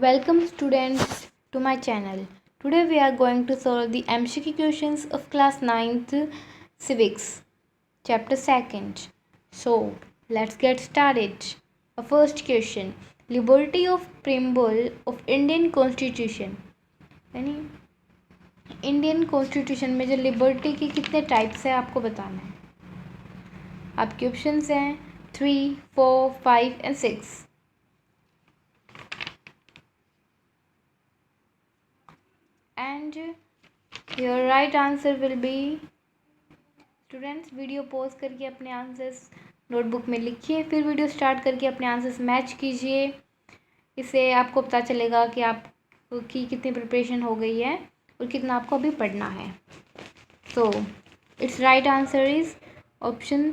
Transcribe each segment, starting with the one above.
Welcome students to my channel. Today we are going to solve the MCQ questions of class 9th civics chapter 2nd. So let's get started. A first question. Liberty of preamble of Indian Constitution. यानी Indian constitution में जो liberty के कितने types है आपको बताना है. आपके ऑप्शंस हैं 3, 4, 5 and 6. And your right answer will be, students video pause करके अपने आंसर्स नोटबुक में लिखिए, फिर वीडियो स्टार्ट करके अपने आंसर्स मैच कीजिए. इससे आपको पता चलेगा कि आपकी कितनी प्रिपरेशन हो गई है और कितना आपको अभी पढ़ना है. So it's right answer is option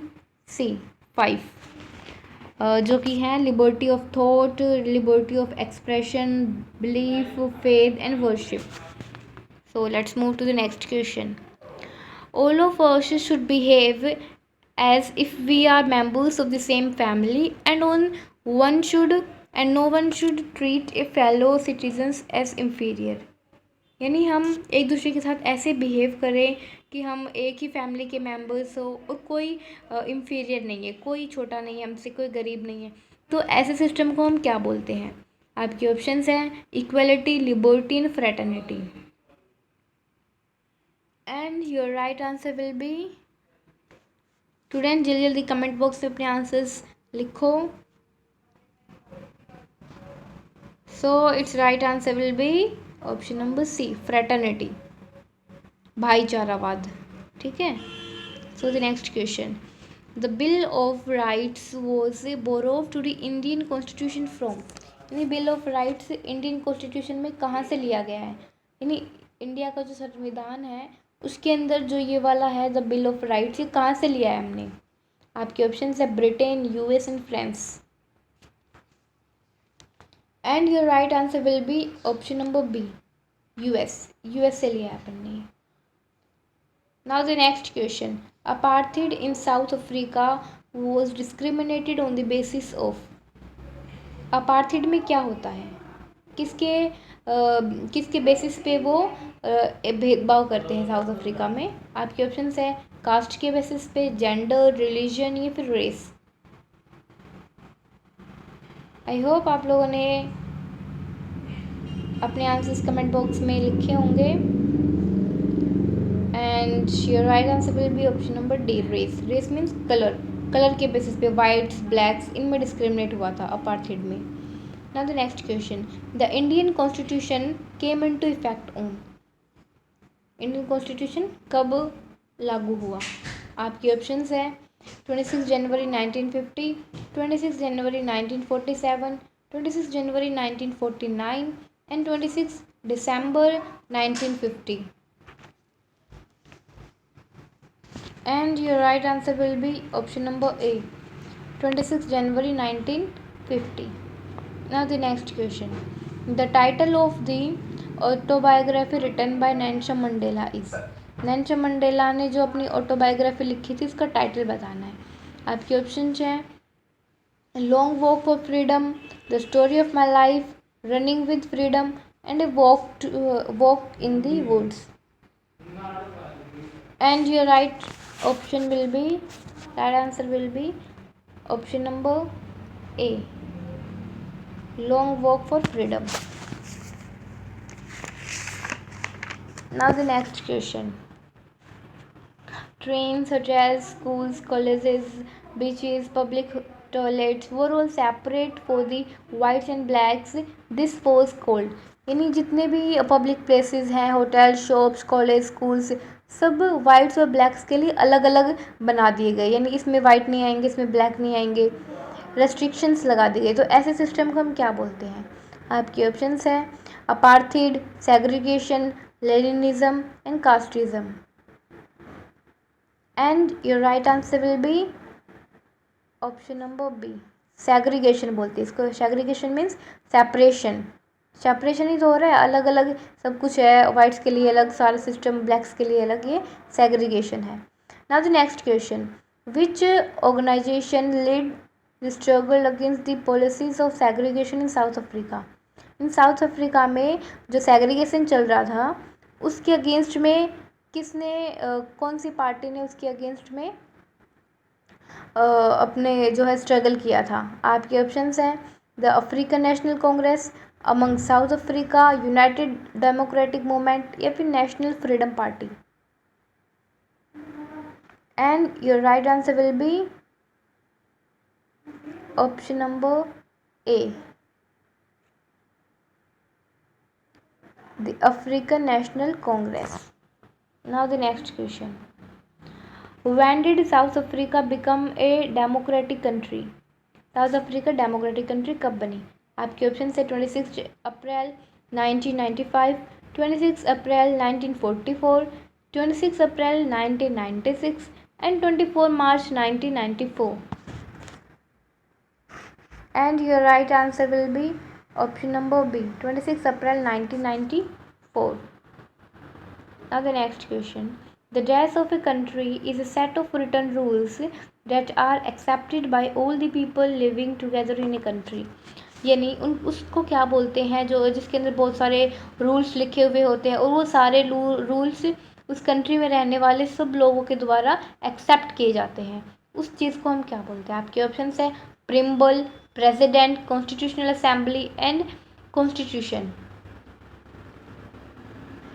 C 5, जो कि है liberty of thought, liberty of expression, belief, faith and worship. So let's move to the next question. All of us should behave as if we are members of the same family, and no one should treat a fellow citizens as inferior. यानी हम एक दूसरे के साथ ऐसे behave करें कि हम एक ही फैमिली के मेंबर्स हो और कोई इंफीरियर नहीं है, कोई छोटा नहीं है हमसे, कोई गरीब नहीं है. तो ऐसे सिस्टम को हम क्या बोलते हैं? आपके ऑप्शंस हैं equality, liberty and fraternity. And your right answer will be, student जल्दी जल्दी कमेंट बॉक्स में अपने आंसर्स लिखो. So it's right answer will be option number C, fraternity, भाईचारावाद. ठीक है. So the next question. The bill of rights was borrow to the Indian constitution from. यानी bill of rights Indian constitution में कहाँ से लिया गया है? यानी इंडिया का जो संविधान है उसके अंदर जो ये वाला है द बिल ऑफ राइट्स, ये कहाँ से लिया है हमने? आपके ऑप्शन है Britain, US and France. And your right answer will be option number B, US से लिया है अपन ने. Now the next question. Apartheid in South Africa was discriminated on the basis of. Apartheid में क्या होता है? किसके बेसिस पे वो भेदभाव करते हैं साउथ अफ्रीका में? आपके ऑप्शंस है कास्ट के बेसिस पे, जेंडर, रिलीजन या फिर रेस. आई होप आप लोगों ने अपने आंसर्स कमेंट बॉक्स में लिखे होंगे. And your right answer will be option number D, race. Race means colour के बेसिस पे वाइट्स, ब्लैक्स, इनमें डिस्क्रिमिनेट हुआ था अपार्थाइड में. Now the next question. The Indian Constitution came into effect on. Indian constitution कब लागू हुआ? आपके ऑप्शंस है 26 जनवरी 1950, 26 जनवरी 1947, 26 जनवरी 1949 and 26 December 1950. And your right answer will be option number ए, 26 जनवरी 1950. Now the next question. The title of the autobiography written by Nelson Mandela is. Nelson Mandela ने जो अपनी ऑटोबायोग्राफी लिखी थी उसका टाइटल बताना है. आपके ऑप्शन हैं long walk for freedom, the story of my life, running with freedom and a walk in the woods. And your right option will be, right answer will be option number A, long walk for freedom. Now the next question. Trains such as schools, colleges, beaches, public toilets were all separate for the whites and blacks. This was called. यानी जितने भी public places हैं, hotel, shops, college, schools, सब whites और blacks के लिए अलग अलग बना दिए गए. यानी इसमें वाइट नहीं आएंगे, इसमें ब्लैक नहीं आएंगे, रेस्ट्रिक्शंस लगा दी गई. तो ऐसे सिस्टम को हम क्या बोलते हैं? आपके ऑप्शंस है apartheid, segregation, Leninism and casteism. And your right answer will be option number B, segregation बोलते हैं इसको. सेग्रीगेशन मीन्स सेपरेशन ही तो हो रहा है, अलग अलग सब कुछ है, वाइट्स के लिए अलग सारा सिस्टम, ब्लैक्स के लिए अलग, ये सेग्रीगेशन है. Now the next question. Which organisation led the struggle against the policies of segregation in South Africa. In South Africa में जो सेग्रीगेशन चल रहा था उसके अगेंस्ट में किसने कौन सी पार्टी ने उसके अगेंस्ट में अपने जो है स्ट्रगल किया था? आपके ऑप्शंस हैं the African national Congress, among south Africa, United democratic movement या फिर national freedom party. And your right answer will be option number A, the African National Congress. Now the next question. When did South Africa become a democratic country? South Africa democratic country कब बनी? आपके option है 26 अप्रैल 1995, 26 अप्रैल 1944, 26 अप्रैल 1996 and 24 March 1994. And your right answer will be option number B, 26 April 1994. Now the next question. The dress of a country is a set of written rules that are accepted by all the people living together in a country. यानी उसको क्या बोलते हैं जो जिसके अंदर बहुत सारे रूल्स लिखे हुए होते हैं और वो सारे रूल्स उस कंट्री में रहने वाले सब लोगों के द्वारा एक्सेप्ट किए जाते हैं, उस चीज़ को हम क्या बोलते हैं? आपके ऑप्शन है preamble, president, constitutional assembly and constitution.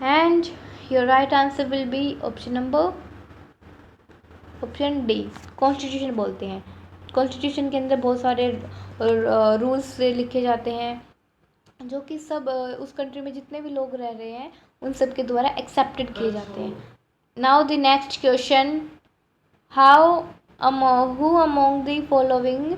And your right answer will be option D, constitution बोलते हैं. कॉन्स्टिट्यूशन के अंदर बहुत सारे रूल्स लिखे जाते हैं जो कि सब उस कंट्री में जितने भी लोग रह रहे हैं उन सब के द्वारा एक्सेप्टेड किए जाते हैं. Now the next question. Who among the following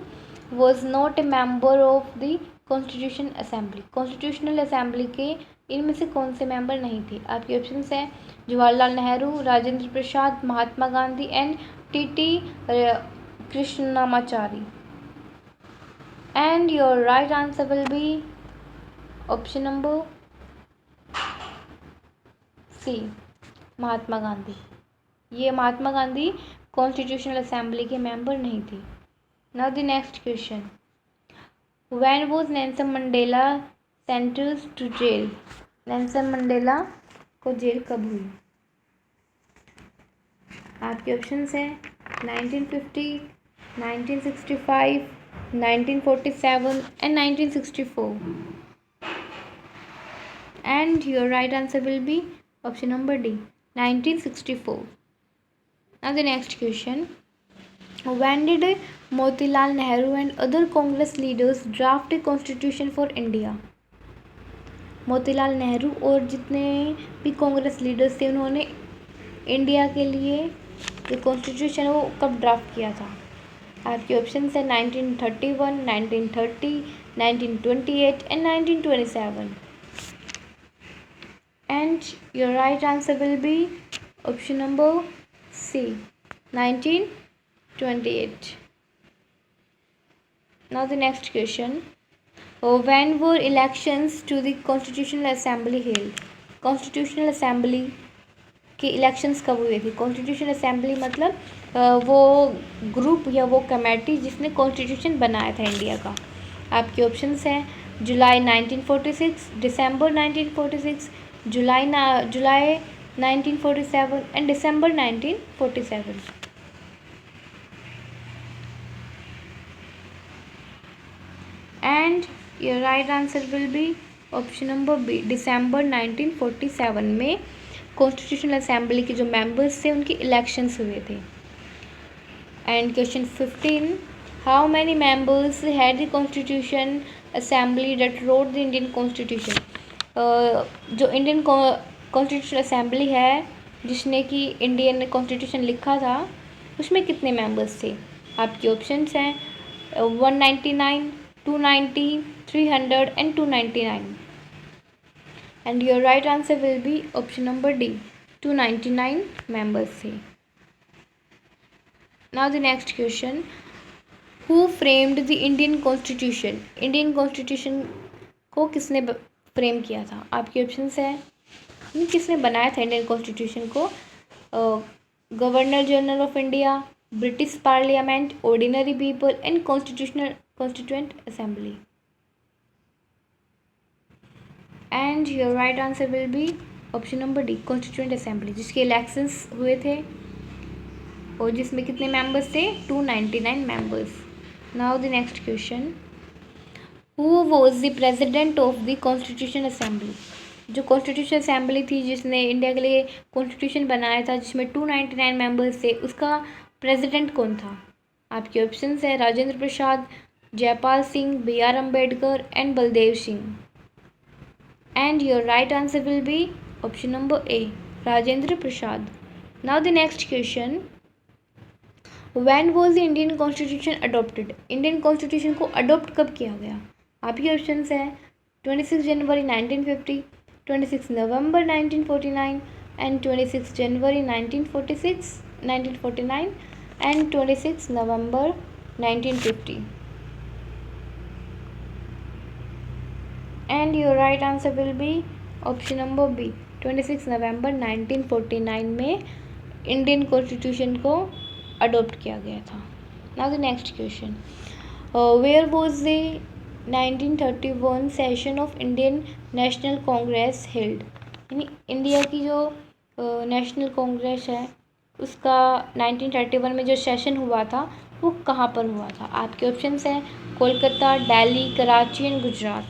was not a member of the constitution assembly? Constitutional assembly के इनमें से कौन से मेंबर नहीं थे? आपके ऑप्शंस हैं Jawaharlal Nehru, Rajendra Prasad, Mahatma Gandhi and T Krishnamachari. And your right answer will be option number C, Mahatma Gandhi. ये महात्मा गांधी कॉन्स्टिट्यूशनल असेंबली के मेंबर नहीं थे. Now the next question. When was Nelson Mandela sentenced to jail? Nelson Mandela को जेल कब हुई? आपके ऑप्शंस हैं 1950, 1965, 1947 and 1964. And your right answer will be option number D, 1964. Now the next question. When did Motilal Nehru and other Congress leaders draft a constitution for India? Motilal Nehru और जितने भी Congress leaders थे उन्होंने इंडिया के लिए जो कॉन्स्टिट्यूशन है वो कब ड्राफ्ट किया था? आपके ऑप्शन है 1931, 1930, 1928 and 1927. And your right answer will be option number C, 1928. Now the next question. When were elections to the Constitutional Assembly held? Constitutional Assembly के इलेक्शंस कब हुए थे? कॉन्स्टिट्यूशन असेंबली मतलब वो ग्रुप या वो कमेटी जिसने कॉन्स्टिट्यूशन बनाया था इंडिया का. आपके ऑप्शंस हैं जुलाई 1946, दिसंबर 1946, जुलाई 1947 एंड दिसंबर 1947. And your right answer will be option number B, दिसंबर 1947 में कॉन्स्टिट्यूशनल असेंबली के जो मेंबर्स थे उनके इलेक्शंस हुए थे. And question 15. How many members had the constitution assembly that wrote the Indian constitution? जो इंडियन कॉन्स्टिट्यूशन असेंबली है जिसने कि इंडियन कॉन्स्टिट्यूशन लिखा था उसमें कितने मेंबर्स थे? आपके ऑप्शंस हैं 199, 290, 300 and 299. And your right answer will be option number D, 299 members थे. Now the next question. Who framed the Indian constitution? Indian constitution को किसने फ्रेम किया था? आपके ऑप्शंस हैं किसने बनाया था इंडियन कॉन्स्टिट्यूशन को? Governor general of India, British parliament, ordinary people and constituent assembly. And your right answer will be option number D, constituent assembly, जिसके इलेक्शंस हुए थे और जिसमें कितने मेंबर्स थे, 299 members. Now the next question, who was the president of the constitution assembly? जो constitution assembly थी जिसने इंडिया के लिए कॉन्स्टिट्यूशन बनाया था, जिसमें 299 मेंबर्स थे, उसका प्रेसिडेंट कौन था? आपके ऑप्शंस है Rajendra Prasad, Jaipal Singh, B R Ambedkar and Baldev Singh. And your right answer will be option number A, Rajendra Prasad. Now the next question, when was the Indian constitution adopted? Indian constitution को अडोप्ट कब किया गया? आपके ऑप्शंस हैं 26 जनवरी 1950, 26 नवंबर 1949 एंड 26 जनवरी 1949 एंड 26 नवंबर 1950। And your right answer will be option number B, 26 नवंबर 1949 में इंडियन कॉन्स्टिट्यूशन को अडोप्ट किया गया था। Now the next question, where was the 1931 session of Indian National Congress held? यानी इंडिया की जो नेशनल कांग्रेस है उसका 1931 में जो सेशन हुआ था वो कहाँ पर हुआ था? आपके ऑप्शंस हैं Kolkata, Delhi, Karachi and Gujarat.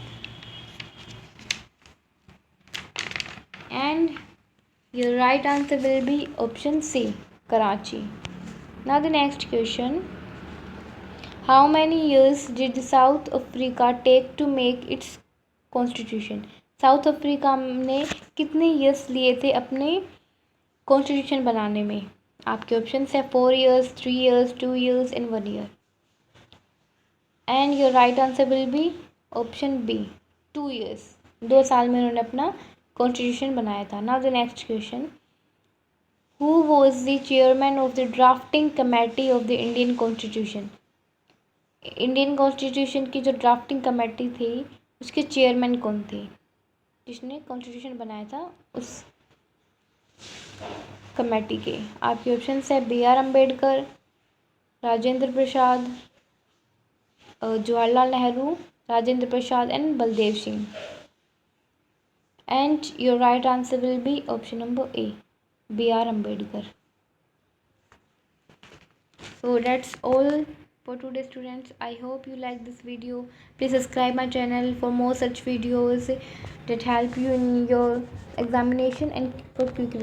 And your right answer will be option C, Karachi. Now the next question, how many years did South Africa take to make its constitution? South Africa ने कितने ईयर्स लिए थे अपने कॉन्स्टिट्यूशन बनाने में? आपके ऑप्शन है 4 years, 3 years, 2 years and 1 year। And your right answer will be option B, 2 years। 2 साल में उन्होंने अपना कॉन्स्टिट्यूशन बनाया था। Now the next question, Who was the chairman of the drafting committee of the Indian Constitution? Indian constitution की जो drafting committee थी उसके चेयरमैन कौन थे? जिसने कॉन्स्टिट्यूशन बनाया था उस कमेटी के। आपके ऑप्शन है B R Ambedkar, Rajendra Prasad, Jawaharlal Nehru, Rajendra Prasad and Baldev Singh. And your right answer will be option number A, B R Ambedkar. So that's all for today students. I hope you like this video. Please subscribe my channel for more such videos that help you in your examination and for quick review.